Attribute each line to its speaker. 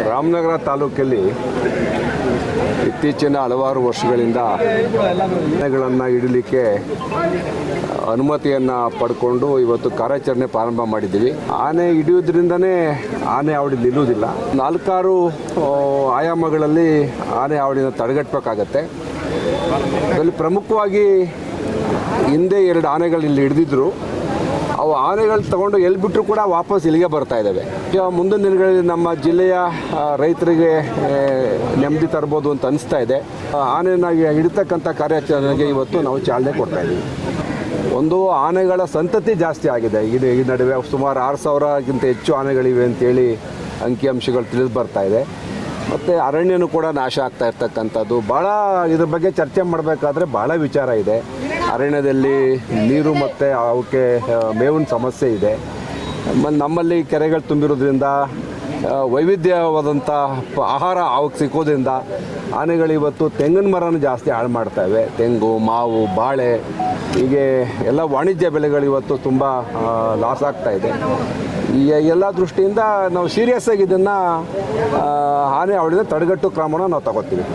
Speaker 1: ರಾಮನಗರ ತಾಲೂಕಲ್ಲಿ ಇತ್ತೀಚಿನ ಹಲವಾರು ವರ್ಷಗಳಿಂದ ಆನೆಗಳನ್ನು ಹಿಡಲಿಕ್ಕೆ ಅನುಮತಿಯನ್ನು ಪಡ್ಕೊಂಡು ಇವತ್ತು ಕಾರ್ಯಾಚರಣೆ ಪ್ರಾರಂಭ ಮಾಡಿದ್ದೀವಿ. ಆನೆ ಹಿಡಿಯೋದ್ರಿಂದನೇ ಆನೆ ಹಾವಳಿ ನಿಲ್ಲುವುದಿಲ್ಲ. 4-6 ಆಯಾಮಗಳಲ್ಲಿ ಆನೆ ಹಾವಳಿನ ತಡೆಗಟ್ಟಬೇಕಾಗತ್ತೆ. ಅದರಲ್ಲಿ ಪ್ರಮುಖವಾಗಿ ಹಿಂದೆ 2 ಆನೆಗಳು ಇಲ್ಲಿ ಹಿಡಿದಿದ್ರು. ಅವು ಆನೆಗಳು ತಗೊಂಡು ಎಲ್ಲಿ ಬಿಟ್ಟರು ಕೂಡ ವಾಪಸ್ ಇಲ್ಲಿಗೆ ಬರ್ತಾ ಇದ್ದಾವೆ. ಮುಂದಿನ ದಿನಗಳಲ್ಲಿ ನಮ್ಮ ಜಿಲ್ಲೆಯ ರೈತರಿಗೆ ನೆಮ್ಮದಿ ತರ್ಬೋದು ಅಂತ ಅನಿಸ್ತಾ ಇದೆ. ಆನೆನ ಹಿಡಿತಕ್ಕಂಥ ಕಾರ್ಯಾಚರಣೆಗೆ ಇವತ್ತು ನಾವು ಚಾಲನೆ ಕೊಡ್ತಾ ಇದ್ದೀವಿ. ಒಂದು, ಆನೆಗಳ ಸಂತತಿ ಜಾಸ್ತಿ ಆಗಿದೆ. ಈ ನಡುವೆ ಸುಮಾರು 6,000ಗಿಂತ ಹೆಚ್ಚು ಆನೆಗಳಿವೆ ಅಂತೇಳಿ ಅಂಕಿಅಂಶಗಳು ತಿಳಿದು ಬರ್ತಾ ಇದೆ. ಮತ್ತು ಅರಣ್ಯನೂ ಕೂಡ ನಾಶ ಆಗ್ತಾ ಇರ್ತಕ್ಕಂಥದ್ದು. ಭಾಳ ಇದ್ರ ಬಗ್ಗೆ ಚರ್ಚೆ ಮಾಡಬೇಕಾದ್ರೆ ಭಾಳ ವಿಚಾರ ಇದೆ. ಅರಣ್ಯದಲ್ಲಿ ನೀರು ಮತ್ತು ಅವಕ್ಕೆ ಮೇವಿನ ಸಮಸ್ಯೆ ಇದೆ. ನಮ್ಮಲ್ಲಿ ಕೆರೆಗಳು ತುಂಬಿರೋದ್ರಿಂದ ವೈವಿಧ್ಯವಾದಂಥ ಆಹಾರ ಅವಕ್ಕೆ ಸಿಕ್ಕೋದ್ರಿಂದ ಆನೆಗಳು ಇವತ್ತು ತೆಂಗಿನ ಮರನ ಜಾಸ್ತಿ ಹಾಳು ಮಾಡ್ತವೆ. ತೆಂಗು, ಮಾವು, ಬಾಳೆ ಹೀಗೆ ಎಲ್ಲ ವಾಣಿಜ್ಯ ಬೆಳೆಗಳು ಇವತ್ತು ತುಂಬ ಲಾಸ್ ಆಗ್ತಾ ಇದೆ. ಈ ಎಲ್ಲ ದೃಷ್ಟಿಯಿಂದ ನಾವು ಸೀರಿಯಸ್ಸಾಗಿ ಇದನ್ನು ಆನೆ ಹಾವಳಿನ ತಡೆಗಟ್ಟೋ ಕ್ರಮನ ನಾವು ತಗೋತೀವಿ.